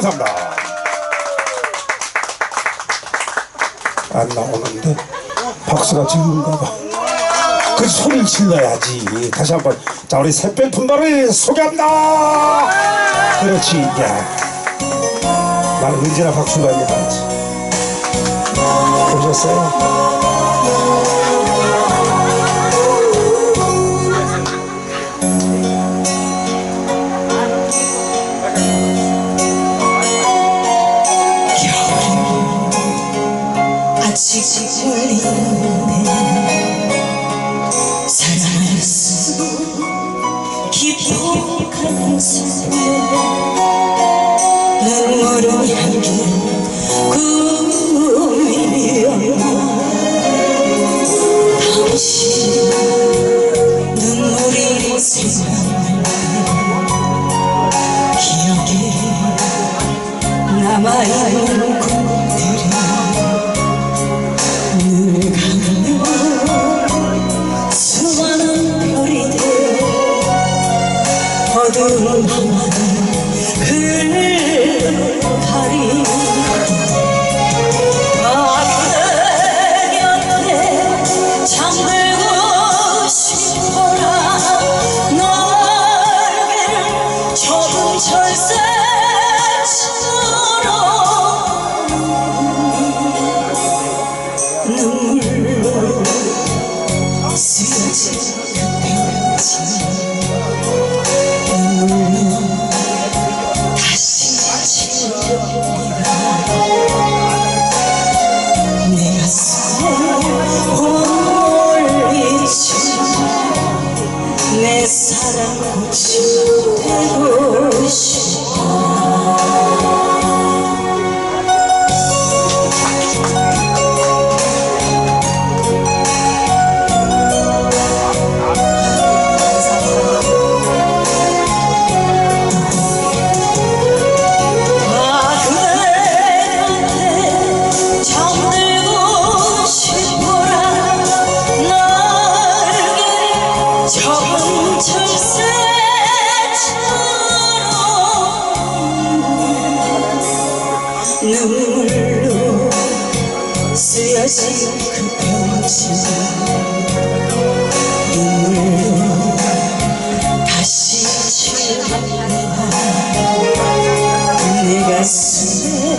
감사합니다. 안 나오는데 박수가 지는가 봐. 그 소리를 질러야지. 다시 한번. 자, 우리 샛별 품바를 소개합니다. 그렇지. 야, 나는 언제나 박수가 있는 바지. 보셨어요? 아직 걸리는데 사랑할 수 깊어가는 순간 눈물을 향기는 꿈이었나 당신 눈물이 생각날 기억에 남아있는 꿈들이 눈을 감으면 수많은 별이 되어 어두운 밤하늘 흘러가리 그대 곁에 잠들고 싶어라 날개를 좁은 철새처럼 눈물로 쓰여진 편지 눈물로 다시 지우리라 내 가슴에 봄을 비춘 내 사랑 꽃이 되고 싶어 눈물로 쓰여진 그 편지 눈물로 다시 지우리라 내 가슴에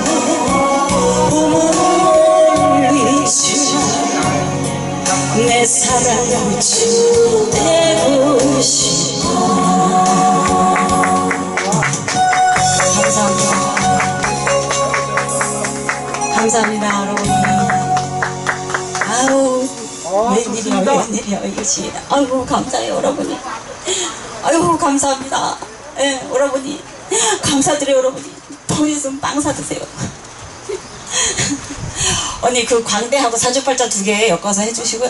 봄을 비추라 내 사랑 꽃이 되고 싶어. 감사합니다, 여러분. 아우, 웬일이야, 이것이. 아이고, 감사해요, 여러분이. 아이고, 감사합니다. 예, 여러분이. 감사드려요, 여러분이. 돈 있으면 빵 사드세요. 언니, 그 광대하고 사주팔자 2개 엮어서 해주시고요.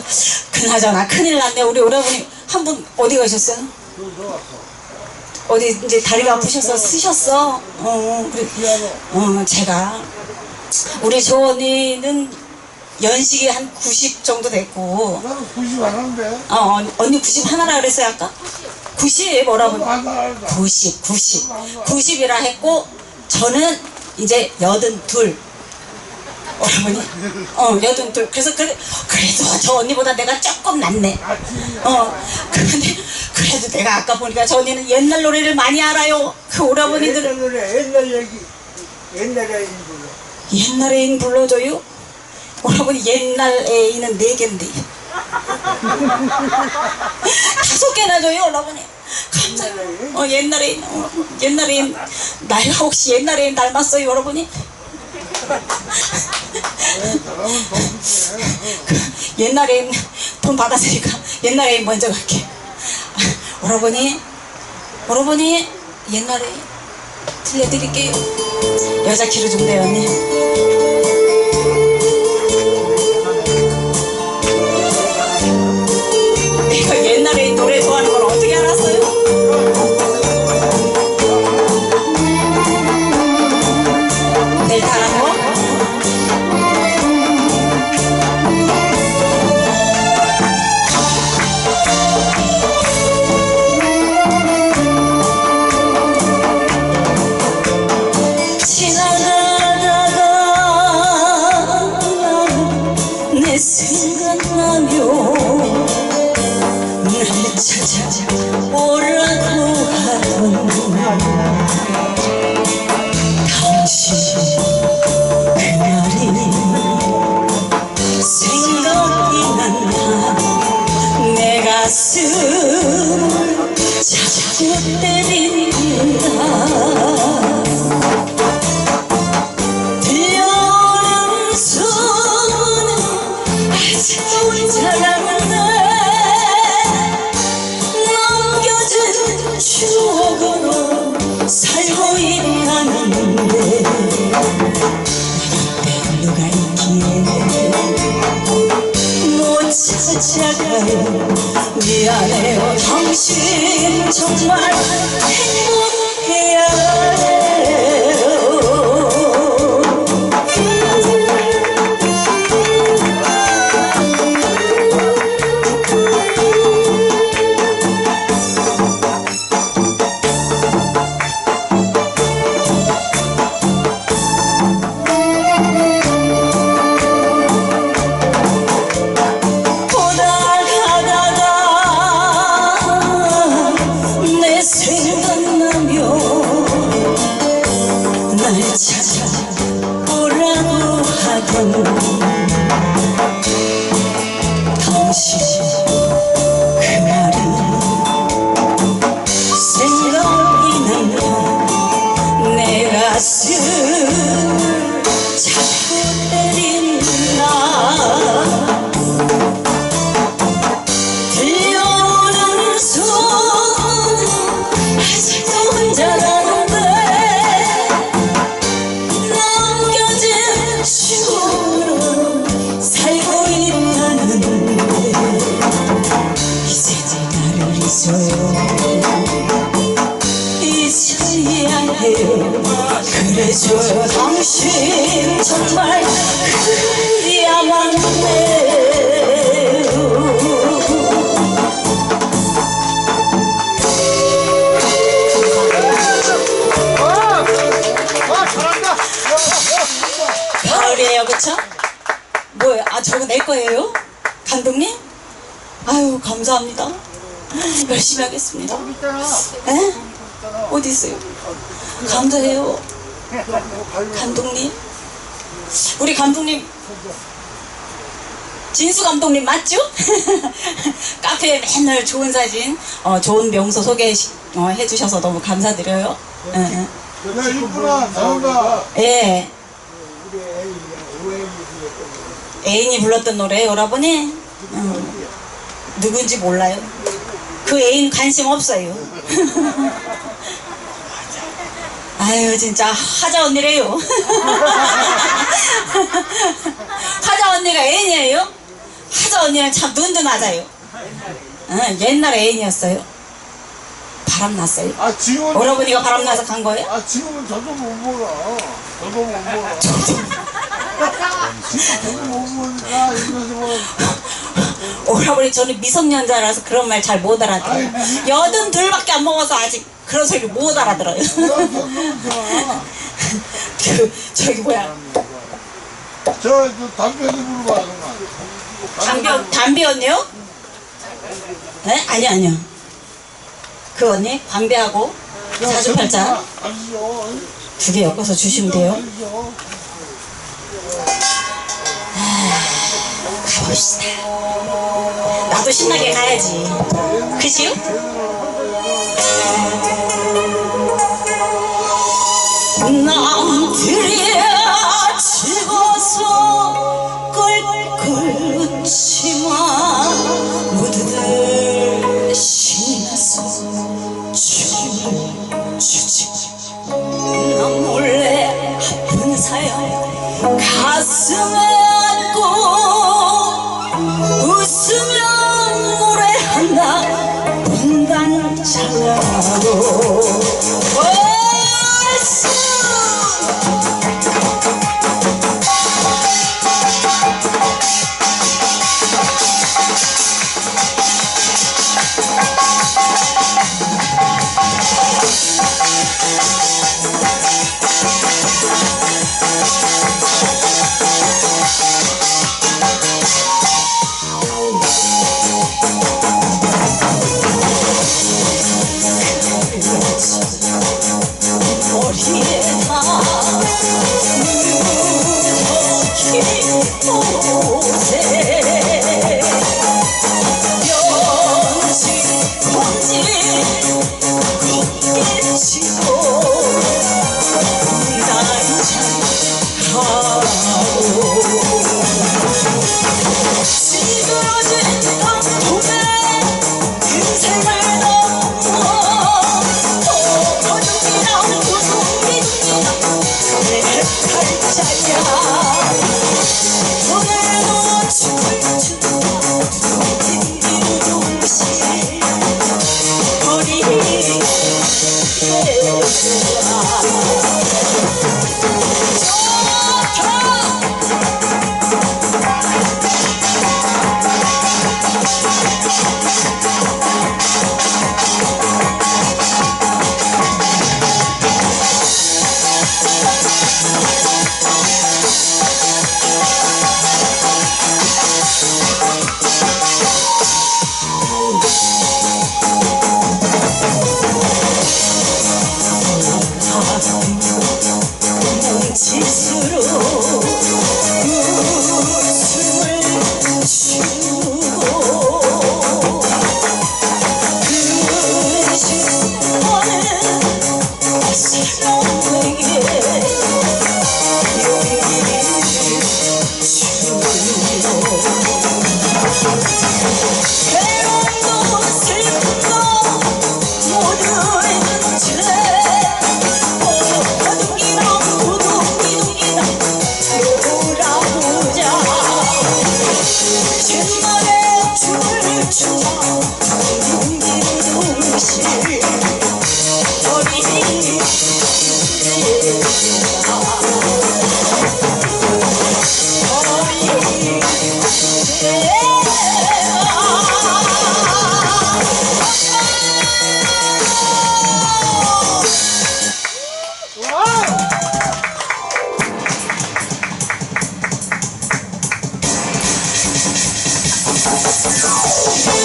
그나저나, 큰일 났네. 우리 여러분이 한 분 어디 가셨어요? 어디 이제 다리가 아프셔서 쓰셨어? 그래. 제가. 우리 조 언니는 연식이 한 90 정도 됐고. 나는 90 안 한데. 언니 90 하나라 그랬어요 아까? 90 뭐라고? 90이라 했고 저는 이제 82. 어머니, 82. 그래도 저 언니보다 내가 조금 낫네. 근데 그래도 내가 아까 보니까 저 언니는 옛날 노래를 많이 알아요. 그 오라버니들은. 옛날 노래, 옛날 얘기, 옛날 애인 불러. 옛날 애인 불러줘요? 오라버니 옛날 애인은 4개인데 5개나 줘요 오라버니. 감사해요. 옛날 애인, 옛날 애인. 나이가 혹시 옛날 애인 닮았어요 오라버니? 옛날 애인 돈 받았으니까 옛날 애인 먼저 갈게. 오라버니 옛날 애인 들려드릴게요. 여자 키로 좀 돼요 언니. 내가 옛날에 노래 좋아하는 걸 어떻게 알았어요? 델타라고? 지나가다가 내 생각나며 날 찾아오라고 하던 당신 그날이 생각이 난다. 내 가슴을 자꾸 때린다. 들려오는 소문은 아직도 자라는데 남겨진 추억으로 살고 있다는데 누가 있기에 못 찾아가요. 미안해요. 당신 정말 행복해야 해요. 찾아오라고 하던 당신 그날이 생각이 난다. 내 가슴 자꾸 때린다. 들려오는 소문 아직도 혼자라는데 추억으로 살고 있다는데 이제 나를 잊어요. 잊어야 해요. 그래줘요. 당신 정말 그래야만 해요. 가을이에요, 그쵸? 뭐예요? 아, 저거 내 거예요? 감독님? 아유, 감사합니다. 열심히 하겠습니다. 에? 어디 있어요? 감사해요. 감독님? 우리 감독님, 진수 감독님 맞죠? 카페에 맨날 좋은 사진, 좋은 명소 소개해 주셔서 너무 감사드려요. 야, 이쁘나, 잘한다. 예. 애인이 불렀던 노래 여러분이 누군지 몰라요. 그 애인 관심 없어요. 아유 진짜 하자 언니래요. 하자 언니가 애인이에요? 하자 언니는 참 눈도 낮아요. 옛날 애인이었어요. 바람났어요. 아, 지금은. 오라버니가 바람나서 간 거예요? 아, 지금은 저도 못 몰라. 저도 못 몰라. 저도 못 보니까, 이래서 뭐. 오라버니 저는 미성년자라서 그런 말 잘 못 알아들어요. 82밖에 안 먹어서 아직 그런 소리 못 알아들어요. 저기 뭐야. 저 담배 좀 물어봐, 정말. 담배 언니요? 네? 아니요. 그 언니 광배하고 사주팔자 아시죠? 2개 엮어서 주시면 돼요. 아시죠? 가봅시다. 나도 신나게 가야지. 그치요? 남들이야 즐거워서 껄껄 웃지만 모두들 신나서 춤을 추지. 난 몰래 아픈 사연 가슴에 안고 웃으며 노래한다. 분단 잘나고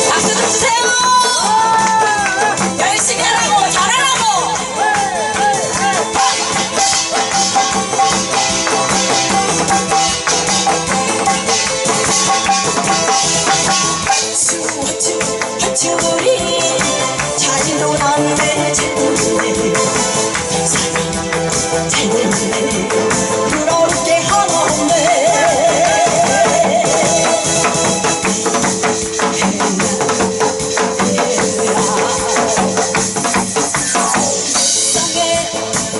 박수 좀 주세요. 열심히 하라고 잘하라고. 우리 잘 놀았네 잘 놀았네 잘 놀았네 부러울 게 하나 없네.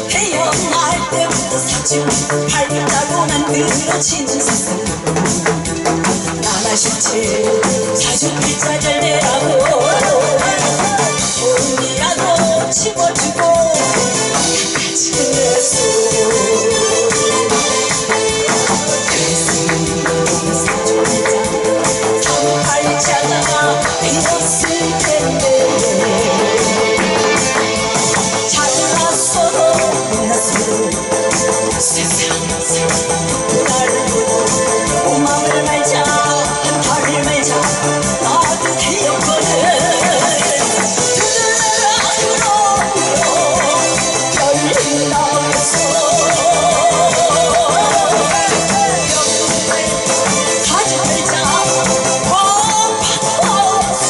태어날 때부터 사춘 발자고 만들어지는 세상 나나 싫지 사춘 글자 잘 내라고 돈이라도 집어주고 같이 끝냈어. 그래서 사춘 글자 사춘 발자가 되었을 텐데 잘났어도 몰랐어도 세상에서 날 마음을 말자 한 달을 말자 나도 되었거든. 그들아 그럼 열린다면서 가져갈자 바빠서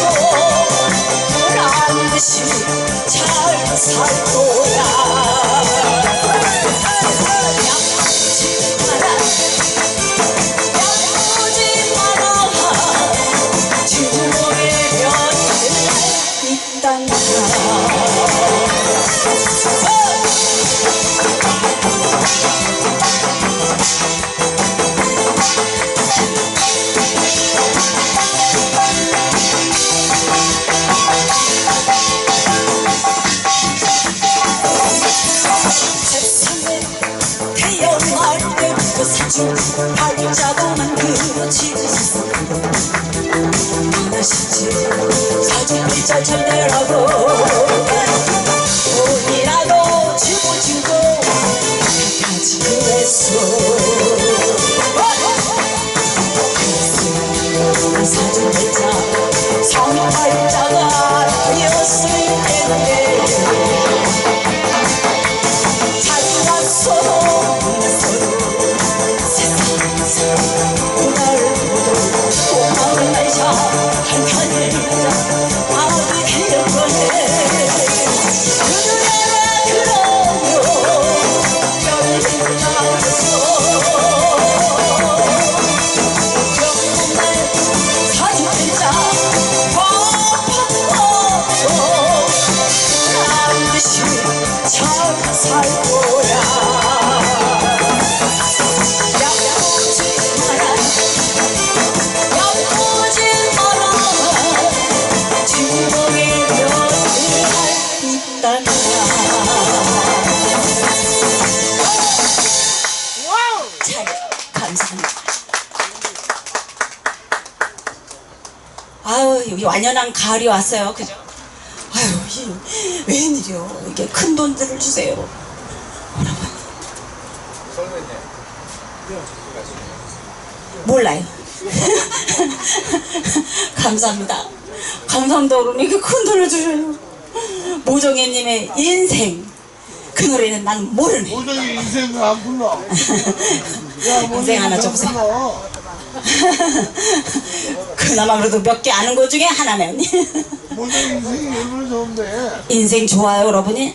보란듯이 잘 살 거야. 발자고 만들어지지 나시지 사진 글자 잘 내라고 돈이라도 주고 같이 그랬어. 그랬으면 사진 글자 성 발자가 되었을 텐데 잘 났어도 몰랐어도 세상에서 우리 완연한 가을이 왔어요. 그죠? 아유, 웬일이요? 이게 큰 돈들을 주세요. 몰라요. 감사합니다. 감사합니다. 그러니 이렇게 큰 돈을 주셔요. 모종애님의 인생. 그 노래는 난 모르네. 모종의 인생을 안 불러. 야, 인생 하나 줘보세요. 불러. 그나마 그래도 몇 개 아는 것 중에 하나면. 모종의 인생이 얼마나 좋은데. 인생 좋아요, 여러분이?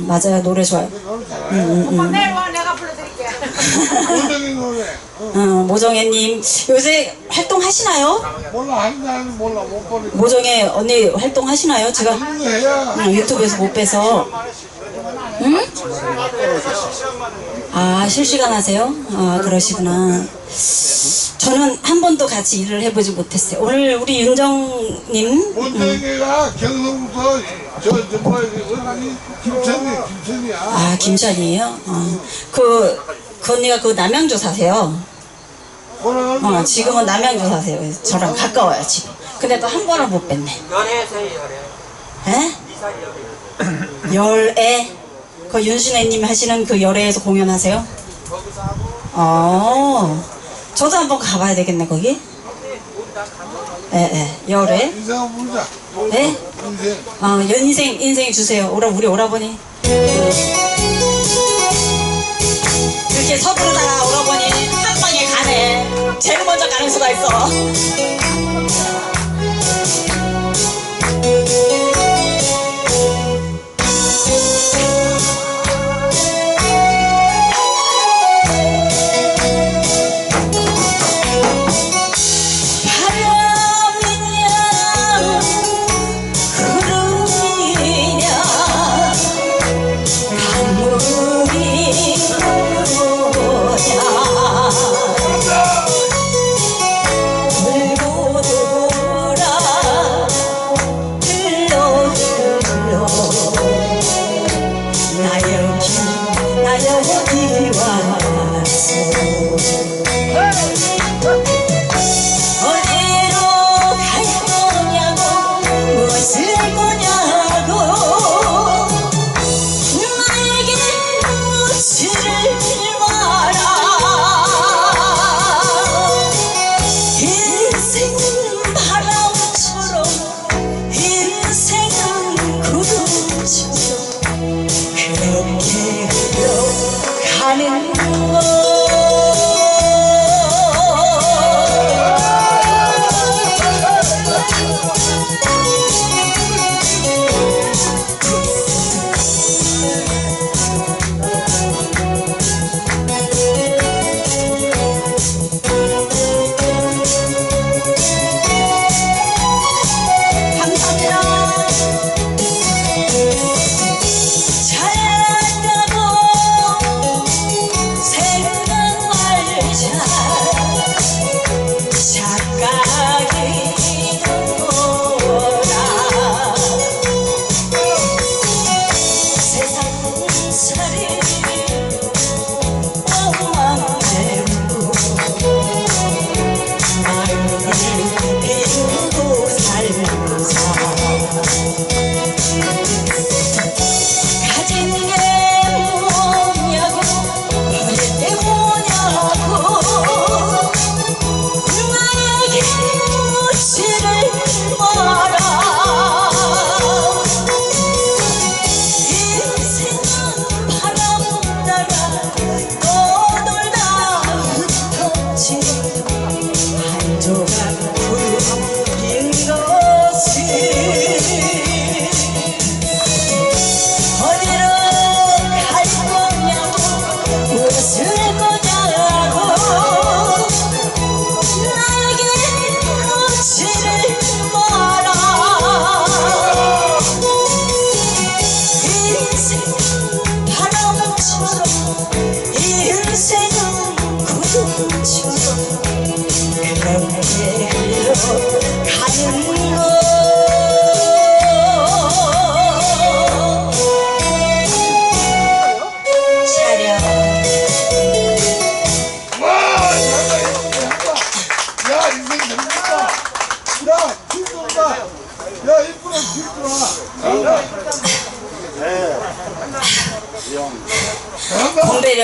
맞아요. 노래 좋아요. 너무 잘해. 오빠 내려와 내가 불러드릴게. 모종의 노래. 모종애님 요새 활동하시나요? 몰라, 하는지 안 하는지 몰라, 못 버리고. 모종애 언니 활동하시나요? 제가 이거 해야. 유튜브에서 못 뵈서. 응? 아, 실시간 하세요? 아, 그러시구나. 저는 한 번도 같이 일을 해보지 못했어요. 오늘 우리 윤정님 모종이가 경성부터 뭐야, 어디 김천이야. 아, 김찬이에요? 그 언니가 그 남양주 사세요. 뭐라 지금은 남양주 사세요. 그래서 저랑 가까워요, 지금. 근데 또 한 번을 못 뵀네. 열애세요, 열애. 에? 열애? 그 윤신혜님 하시는 그 열애에서 공연하세요? 거기서 하고, 저도 한번 가봐야 되겠네, 거기? 열애? 인생 한번 부르자. 네? 인생. 인생 주세요. 우리 오라버니. 이렇게 서부르다가 오라버니 한 방에 가네. 제일 먼저 가는 수가 있어.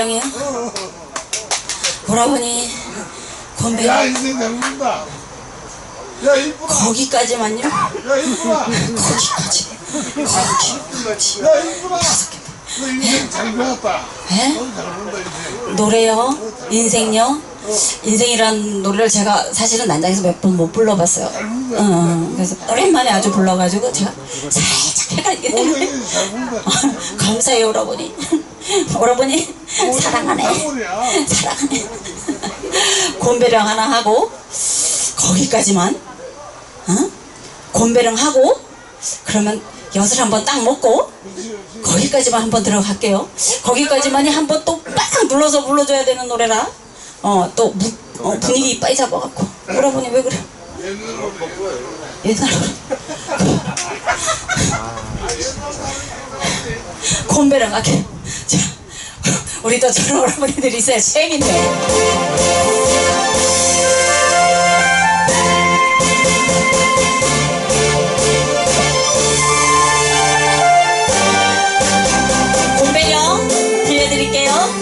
곤배량이요? 오라버니 야 곤배량 인생 잘 본다. 야 이쁘다. 거기까지만요? 야 이쁘다. 거기까지 야 이쁘다. 너 인생 잘 배웠다. 에? 넌잘 본다 인생. 노래요? 인생요? 인생이란 노래를 제가 사실은 난장에서 몇 번 못 불러봤어요. 그래서 오랜만에 아주 불러가지고 제가 살짝 헷갈리게 되는데 인생 잘 본다. 감사해요 오라버니. 오라버니 사랑하네. 사골이야. 사랑하네. 곤배령 하나 하고 거기까지만 곤배령 하고 그러면 엿을 한번 딱 먹고 거기까지만 한번 들어갈게요. 거기까지만이 한번 또 빡 눌러서 불러줘야 되는 노래라 또 분위기 이빠이 잡아갖고 오라버니 왜 그래? 옛날로 곤배령 갈게. 자, 우리도 저런 오라버니들이 있어야 재밌네. 곤배령 들려드릴게요.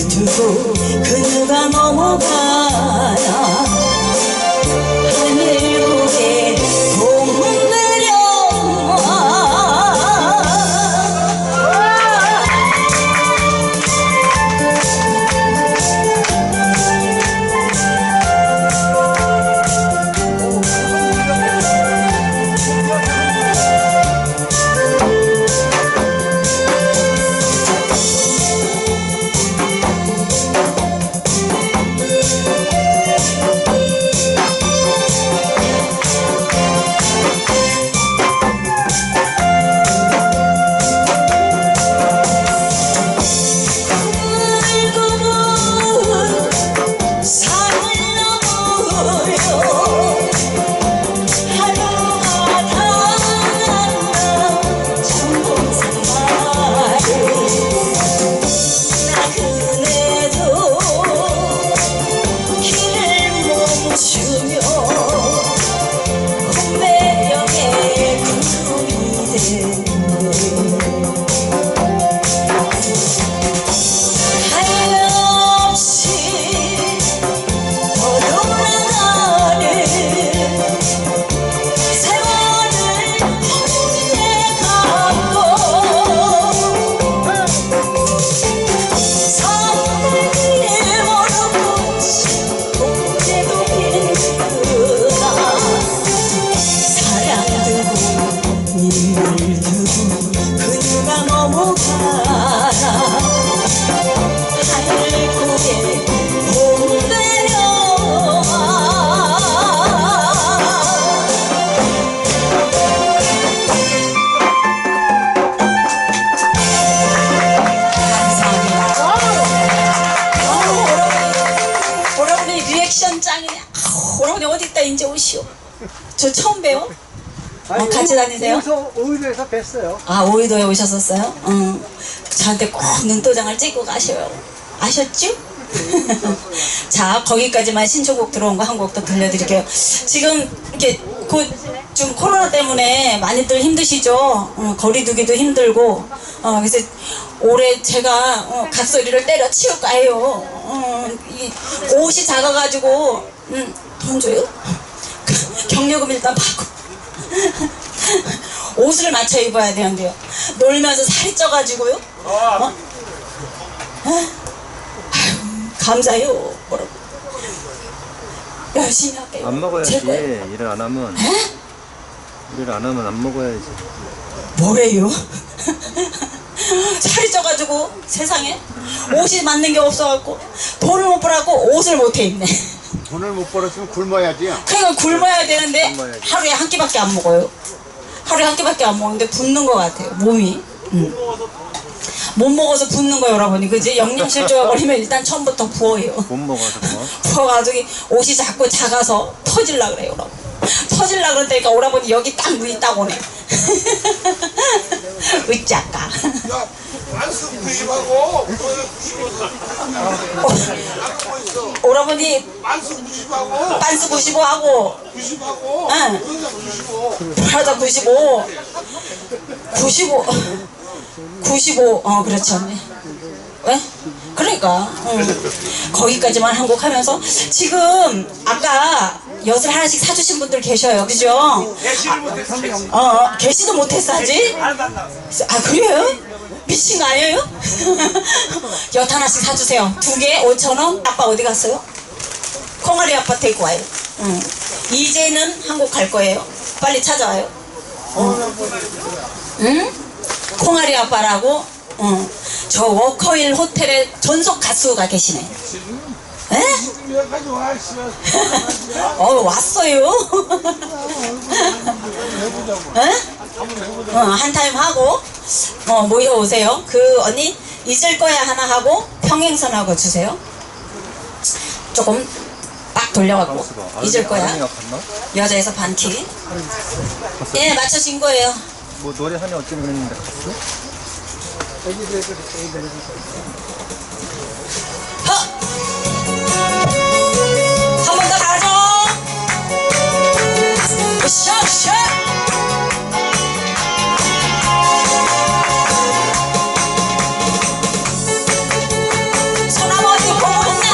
두고 그녀가 넘어가나 하늘 고개 오라버니 어디 있다 이제 오시오. 저 처음 봬요. 같이 다니세요? 여기서 오이도에서 뵀어요. 아 오이도에 오셨었어요? 저한테 꼭 눈도장을 찍고 가셔요. 아셨죠? 자 거기까지만 신청곡 들어온 거 한 곡 더 들려드릴게요. 지금 이렇게 곧 좀 코로나 때문에 많이들 힘드시죠? 거리두기도 힘들고 그래서 올해 제가 갓소리를 때려치울까 해요. 이 옷이 작아가지고 돈 줘요? 경력금 일단 받고 옷을 맞춰 입어야 되는데요. 놀면서 살이 쪄가지고요. 어? 아유, 감사해요. 뭐라고. 열심히 할게요. 안 먹어야지. 제 거예요. 일을 안 하면. 에? 일을 안 하면 안 먹어야지. 뭐래요? 살이 쪄가지고 세상에 옷이 맞는 게 없어갖고 돈을 못 벌어갖고 옷을 못해 입네. 돈을 못 벌었으면 굶어야지. 그러니까 굶어야 되는데 굶어야지. 하루에 한 끼밖에 안 먹어요. 하루에 한 끼밖에 안 먹는데 붓는 것 같아요. 몸이. 못 먹어서 붓는 거예요, 여러분이. 그지? 영양실조가 걸리면 일단 처음부터 부어요. 못 먹어서 뭐. 부어가지고 옷이 자꾸 작아서 터질라 그래요, 여러분. 터질라 그런다니까 오라버니 여기 딱 눈이 딱 오네. 으짜까. 야, 말씀 구입하고. 오라버니 말씀 95하고. 빤스 95 하고 95하고. 응. 그러자 95. 브라자 95 95 그렇죠. 왜? 그러니까 거기까지만 한곡하면서 지금 아까 엿을 하나씩 사주신 분들 계셔요, 그죠? 계시도 못했어 아직? 아 그래요? 미친 거 아니에요? 엿 하나씩 사주세요. 2개 5,000원. 아빠 어디 갔어요? 콩아리 아빠 데리고 와요. 이제는 한국 갈 거예요. 빨리 찾아와요. 응? 콩아리 아빠라고? 저 워커힐 호텔에 전속 가수가 계시네. 에? 여기까지 와, 씨. 왔어요. 에? 한 타임 하고 모여오세요. 그 언니 잊을 거야 하나 하고 평행선하고 주세요. 조금 딱 돌려갖고 잊을 거야. 아름이가 갔나? 여자에서 반키. 예, 맞춰진 거예요. 뭐 노래 하니 어쩜 그랬는데 갔어? 한 번 더 가죠. 샤샤. 소나무 어디 보고 있나?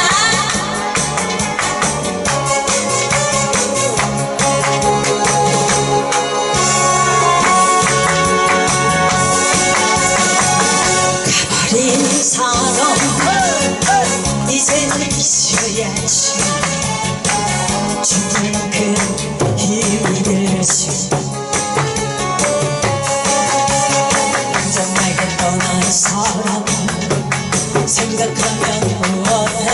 가버린 사람 이제는 잊어야지. 죽을 만큼 힘이 들지. 당장 말고 떠난 사람 생각하면 후원해.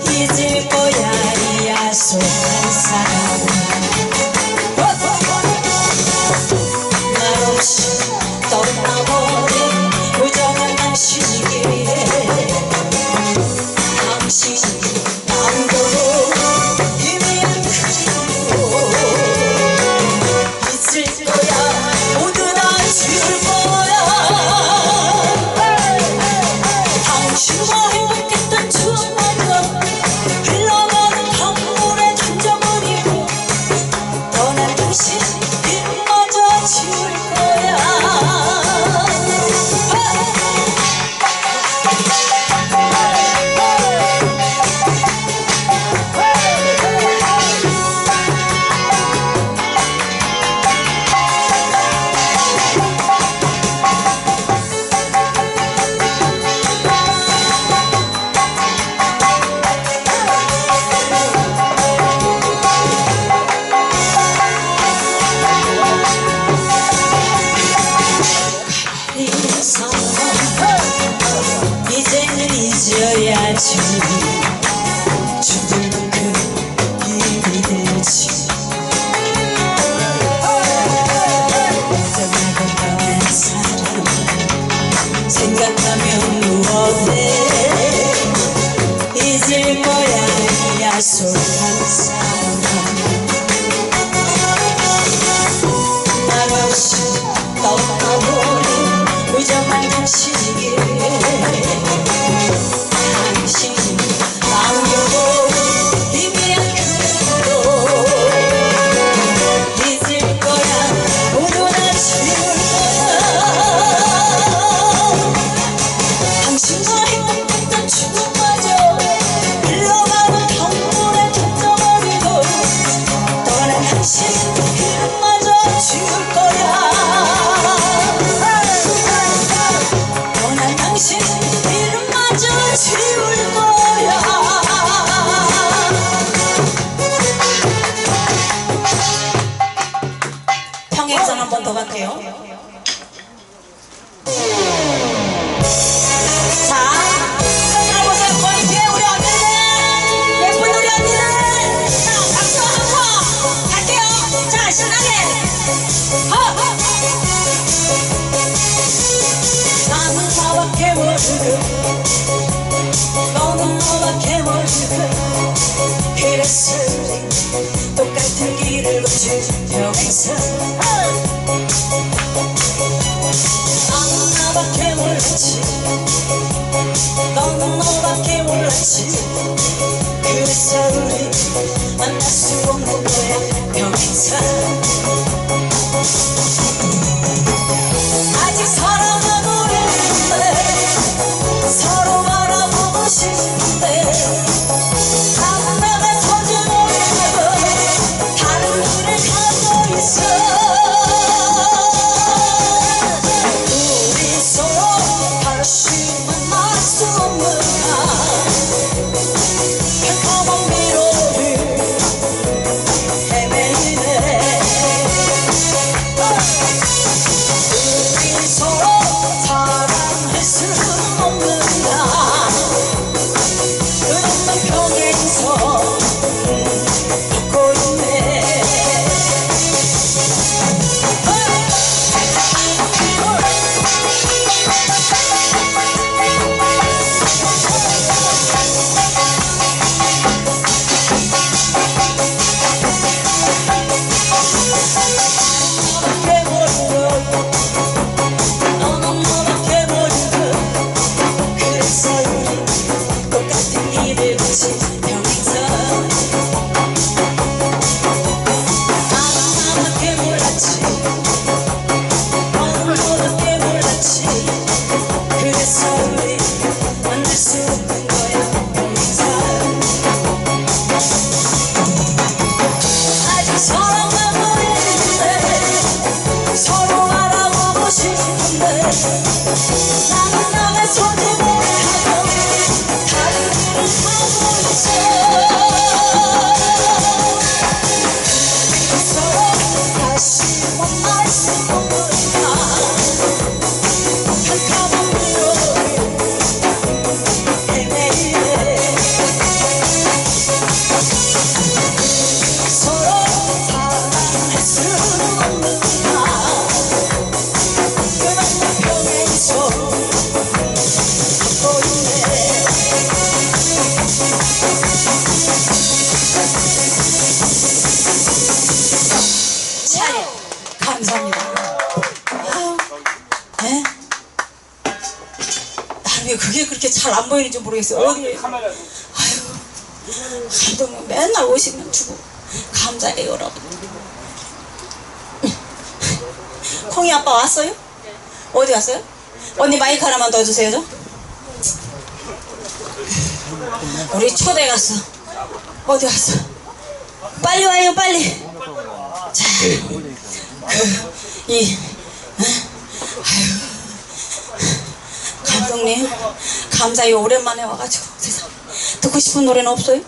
잊을 거야 이 약속한 사람. 말 없이 떠나버린 무정한 당신이기에 당신이 남겨도 희미한 그리움 잊을 거야. 모두 다 줄 거야. 당신과 행복했던 추억만과 흘러가는 강물에 던져버리고 한 번 더 갈게요. 자, 들어보세요. 거기 뒤에 우리 언니들, 예쁜 우리 언니들. 자, 박수 한번 갈게요. 자, 신나게. 나는 너밖에 모르고, 너는 너밖에 모르고. 그래서 우리 똑같은 길을 걷지 평생. 나는 나밖에 몰랐지, 너는 너밖에 몰랐지. 그래서 우리 만날 수 없는 거야 평생. 아직 사랑은 모르는데 서로 바라보고 싶은데 나는 나가 서지 못하고 다른 길을 가고 있어. 우리 서로 다시 만날 수 없는가. 캄캄한 미로를 헤매이네. 우리 서로 사랑할 수는 없는가. 끝없는 평행선 걷고 있네. 너밖에 모르고, 너는 너밖에 모르고. 그래서 우리 똑같은 길을 걷지 평생. 나는 나밖에 몰랐지, 너는 너밖에 몰랐지. 그래서 우리 만날 수 없는 거야 평생. 아직 사랑만 보이는데 서로 알아보고 싶은데 나는 나가 서지 못하고 다른 길을 가고 있어. 서로 다시 만날 수 없는가. 캄캄한 미로를 헤매이네. 서로 사랑할 수는 없는가. 끝없는 평행선 걷고 있네. 차례 감사합니다. 아유, 에? 나는 왜 그게 그렇게 잘 안 보이는지 모르겠어요. 어디? 아유, 감독님 맨날 오시면 주고 감사해요, 여러분. 콩이 아빠 왔어요? 어디 갔어요? 언니 마이크 하나만 더 주세요, 좀. 우리 초대 갔어. 어디 갔어? 빨리 와요, 빨리. 자, 아유, 감독님, 감사해요. 오랜만에 와가지고. 세상. 듣고 싶은 노래는 없어요?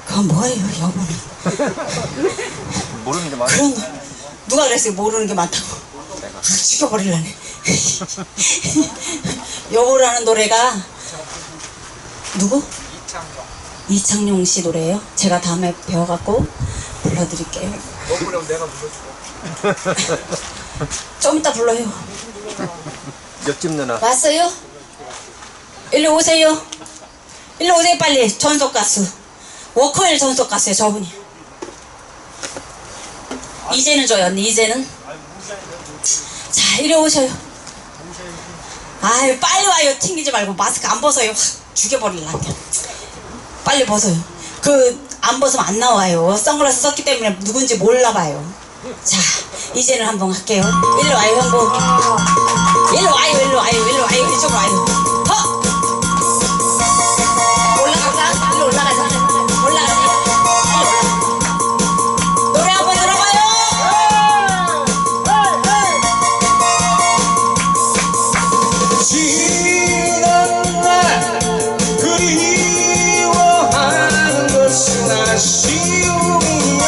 그건 뭐예요, 여보는? 모르는 게 많아. 그런, 누가 그랬어요? 모르는 게 많다고. 죽여버리려네. 여보라는 노래가 누구? 이창용 씨 노래예요. 제가 다음에 배워갖고 불러드릴게요. 너 부르면 내가 불러줄게. 좀 이따 불러요. 옆집 누나. 왔어요? 일로 오세요. 일로 오세요, 빨리. 전속 가수. 워커힐 전속 가수예요, 저분이. 이제는 줘요, 언니. 이제는. 자, 이리 오셔요. 아유, 빨리 와요. 튕기지 말고 마스크 안 벗어요. 확 죽여버릴라. 빨리 벗어요. 안 벗으면 안 나와요. 선글라스 썼기 때문에 누군지 몰라봐요. 자, 이제는 한번 할게요. 일로 와요, 형부. 일로 와요, 일로 와요, 일로 와요. 이쪽으로 와요. 허! 올라가자. 일로 올라가자. 올라가자. 빨리 올라가. 노래 한번 들어봐요. 지난 날 그리워하는 것은 아쉬움이야.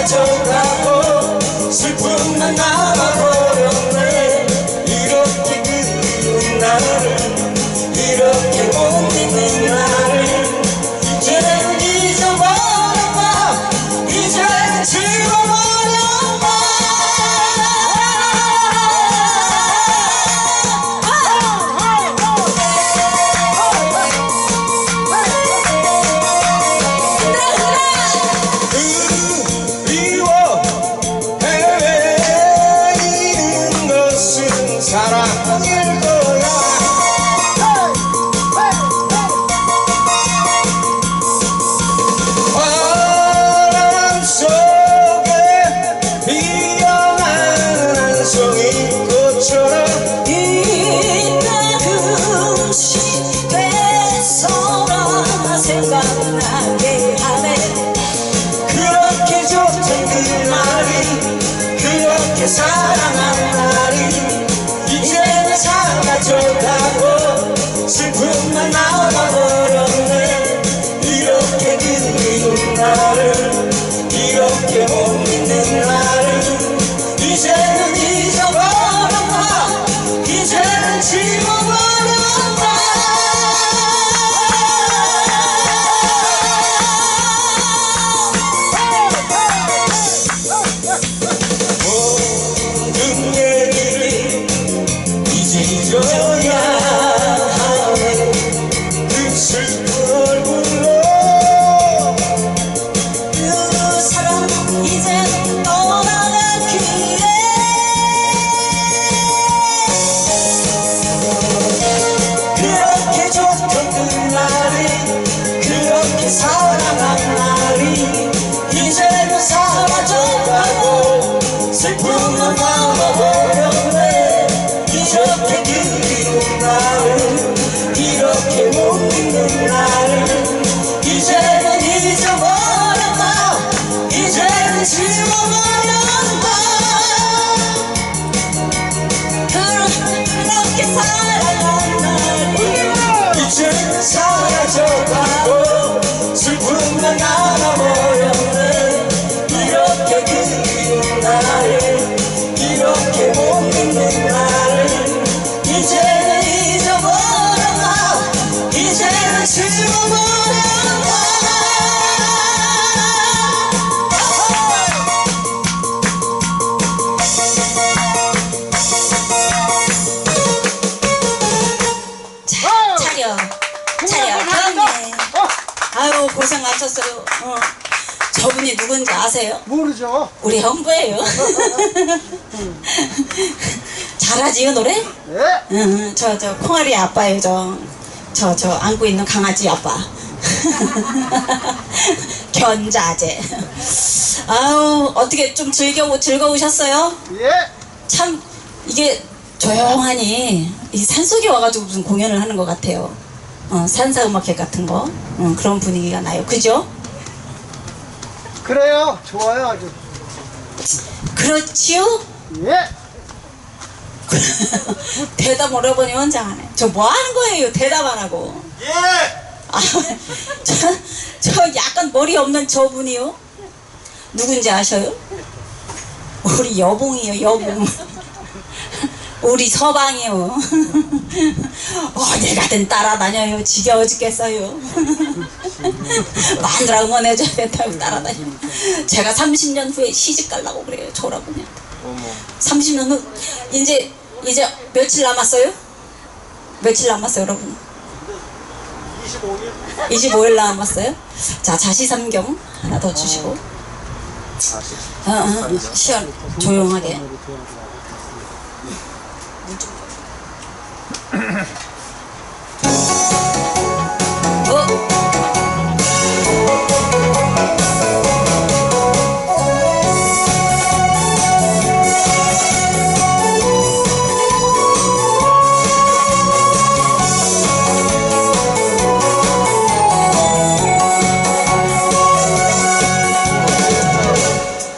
사라져가고 슬픔만 남아버렸네. 이렇게 그리운 나를, 이렇게 못 믿는 나를 이제는 잊어버렸다. 이제는 지워버렸다. 그리워 헤매이는 것은 사랑일 거야. 바람 속에 피어난 한 송이 꽃처럼 가끔씩 되서나 생각나게 하네. 그렇게 좋던 그날이, 그렇게 사랑한 날이 이제는 사라져가고 슬픔만 남아버렸네. 이렇게 그리운 나를, 이렇게 못 믿는 나를 이제는 잊어버렸다. 이제는 지워버렸다. 모든 얘기를 이제 잊어야 하네. 그 슬픈 얼굴로 그 사람 이제 떠나가기에 그렇게 좋던 그날이, 그렇게 사랑한 날이 이제는 사라져가고 슬픔만 남아버렸네. 이렇게 그리운 나를, 이렇게 못 믿는 나를 이제는 잊어버렸다. 이제는 지워버렸다. 그렇게 사랑한 날이 이제는 사라져가고 슬픔만 남아버렸네. 이렇게 그리운 나를, 이렇게 못 믿는 나를 이제는 잊어버렸다. 이제는 지워버렸다. 차려 경례. 아유 고생 많으셨어요. 저분이 누군지 아세요? 모르죠. 우리 형부예요. 잘하지요 노래? 예. 응, 저 콩아리 아빠예요. 저 안고 있는 강아지 아빠. 견자제. 아우 어떻게 좀 즐거우셨어요? 예. 참 이게 조용하니 이 산속에 와가지고 무슨 공연을 하는 것 같아요. 산사음악회 같은 거 그런 분위기가 나요. 그죠? 그래요. 좋아요 아주. 그렇지요? 예. 대답 어려보니 원장하네. 저 뭐 하는 거예요? 대답 안 하고. 예. 아, 저 약간 머리 없는 저분이요? 누군지 아셔요? 우리 여봉이요, 여봉. 우리 서방이요. 어딜 가든 따라다녀요. 지겨워 죽겠어요. 마누라 응원해줘야 된다고 따라다녀. 제가 30년 후에 시집 가려고 그래요. 저라고요. 30년 후 이제 며칠 남았어요? 며칠 남았어요, 여러분? 25일 남았어요? 자, 자시삼경 하나 더 주시고. 시원 조용하게.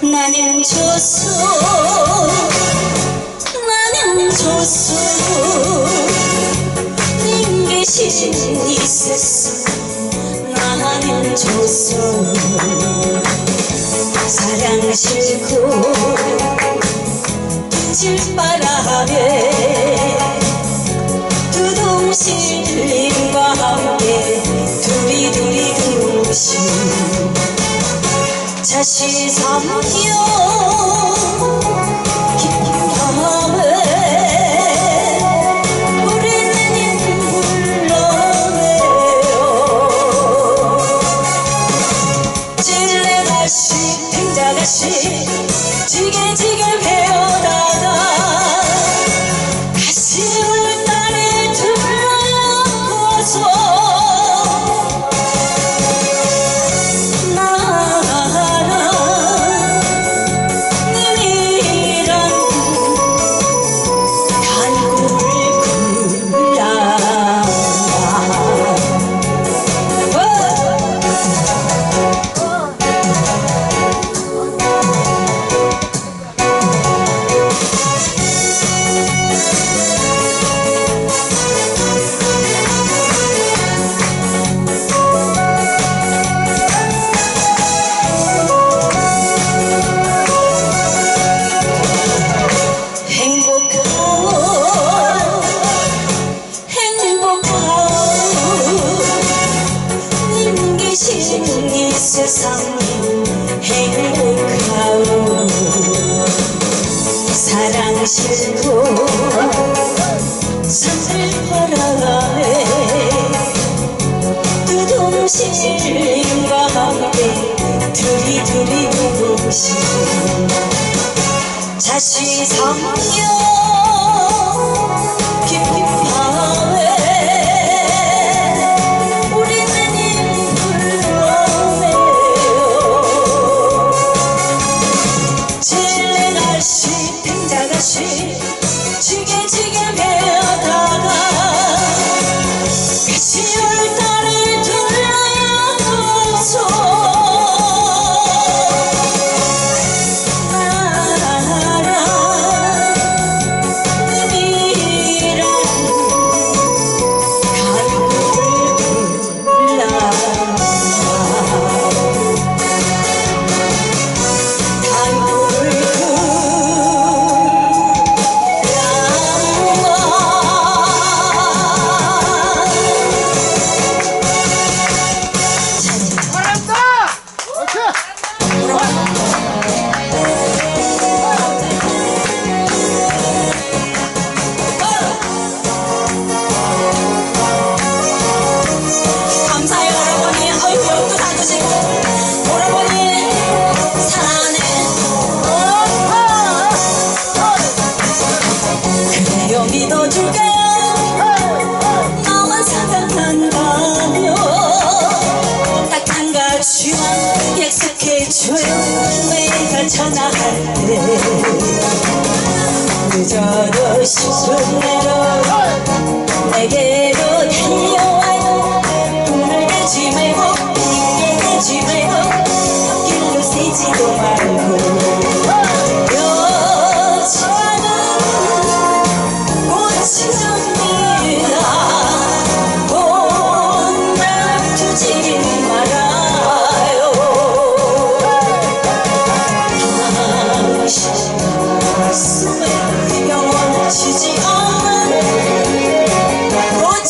나는 조수 님계신 있었어. 나는 조수 사랑 싫고 질바람에 두둥실림과 함께 두리두리 두둥실 자시 삼여 깊은 밤에 우리는 불러내요 찔레다시 등자다시 지게지게 베어다가 가시울 딸에 둘러서 세상이 행복하오 사랑 싫고 산들바람에 두둥실림과 함께 두리두리 두둥실 자시 삼여 깊은 밤에 지게지게 베어다가 가시울 딸을 둘러서 나라 은밀한 간구를 감사해요 오라버니. 어이구 욕도 다 주시고 오라버니 사랑하네. 그래요 믿어줄게요 너만 사랑한다며 딱 한 가지만 약속해줘요 내가 전화할 때 늦어도 싶은 대로 내게로 달려와요 눈을 떼지 말고 입에 대지 말고 길로 새지도 말고 여자는 꽃이 접니다 꽃날 두지 말아요 당신 가슴에 영원치지 않은 꽃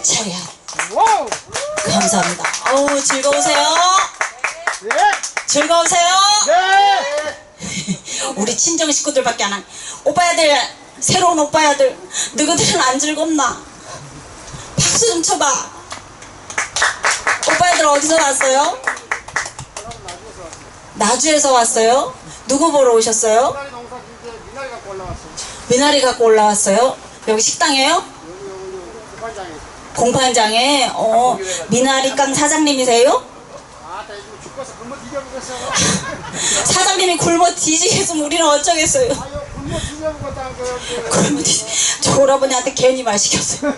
차례. 감사합니다. 어우, 즐거우세요? 즐거우세요? 우리 친정 식구들밖에 안 한. 오빠야들, 새로운 오빠야들, 너희들은 안 즐겁나? 박수 좀 쳐봐. 오빠야들 어디서 왔어요? 나주에서 왔어요? 누구 보러 오셨어요? 미나리 갖고 올라왔어. 미나리 갖고 올라왔어요? 여기 식당이에요? 공판장에? 미나리깡 사장님이세요? 아, 나 요즘 죽어서 굶어 뒤져보겠어. 사장님이 굶어 뒤지겠으면 우리는 어쩌겠어요? 아유, 굶어 뒤져보겠다는 거야. 굶어 저 오라버니한테 괜히 말 시켰어요.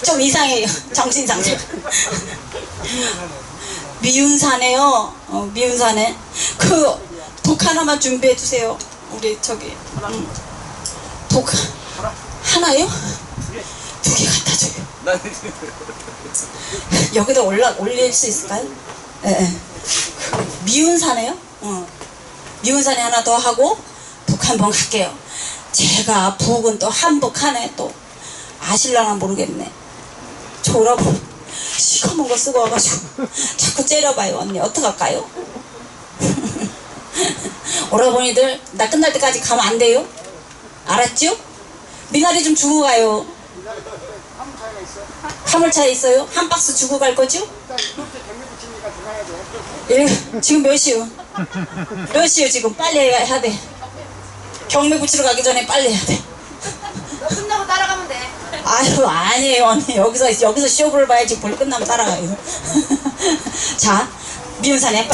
좀 이상해요. 정신상태가. 미운사네요. 미운사네. 그 독 하나만 준비해 주세요. 우리 저기 독 하나요? 두 개 갖다 줘요. 여기다 올릴 수 있을까요? 예. 미운사네요. 미운사네 하나 더 하고 북 한번 갈게요. 제가 북은 또 한북하네. 또 아실라나 모르겠네. 저 오라버니 시커먼 거 쓰고 와가지고 자꾸 째려봐요. 언니 어떡할까요? 오라버니들 나 끝날 때까지 가면 안 돼요? 알았죠? 미나리 좀 주고 가요. 화물차가 있어. 화물차에 있어요? 한 박스 주고 갈 거죠? 일단 이렇게 경매 붙이니까 들어가야 돼. 지금 몇 시요? 몇 시요 지금? 빨리 해야 돼. 경매 붙이러 가기 전에 빨리 해야 돼. 끝나고 따라가면 돼. 아유 아니에요 언니. 여기서 쇼부를 봐야지. 볼 끝나면 따라가요. 자 미운사네.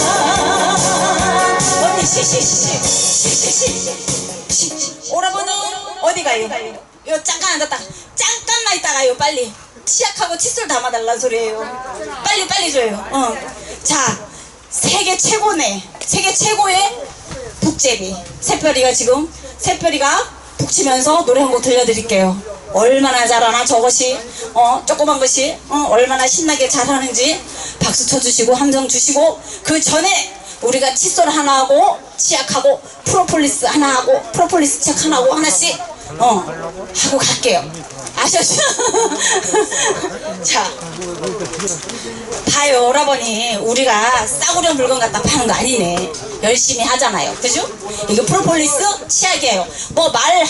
언니 시시시시 오라버니 어디 가요? 요 잠깐 앉았다. 잠깐만 있다가요. 빨리 치약하고 칫솔 담아달라는 소리예요. 빨리 줘요. 자 세계 최고네. 세계 최고의 북제비 새별이가 지금 북치면서 노래 한 곡 들려드릴게요. 얼마나 잘하나 저것이 조그만 것이 얼마나 신나게 잘하는지 박수 쳐주시고 함성 주시고, 그 전에 우리가 칫솔 하나 하고 치약하고 프로폴리스 하나 하고 프로폴리스 치약 하나 하고 하나씩 하고 갈게요. 아셨죠? 자 봐요 오라버니, 우리가 싸구려 물건 갖다 파는 거 아니네. 열심히 하잖아요. 그죠? 이거 프로폴리스 치약이에요. 뭐 말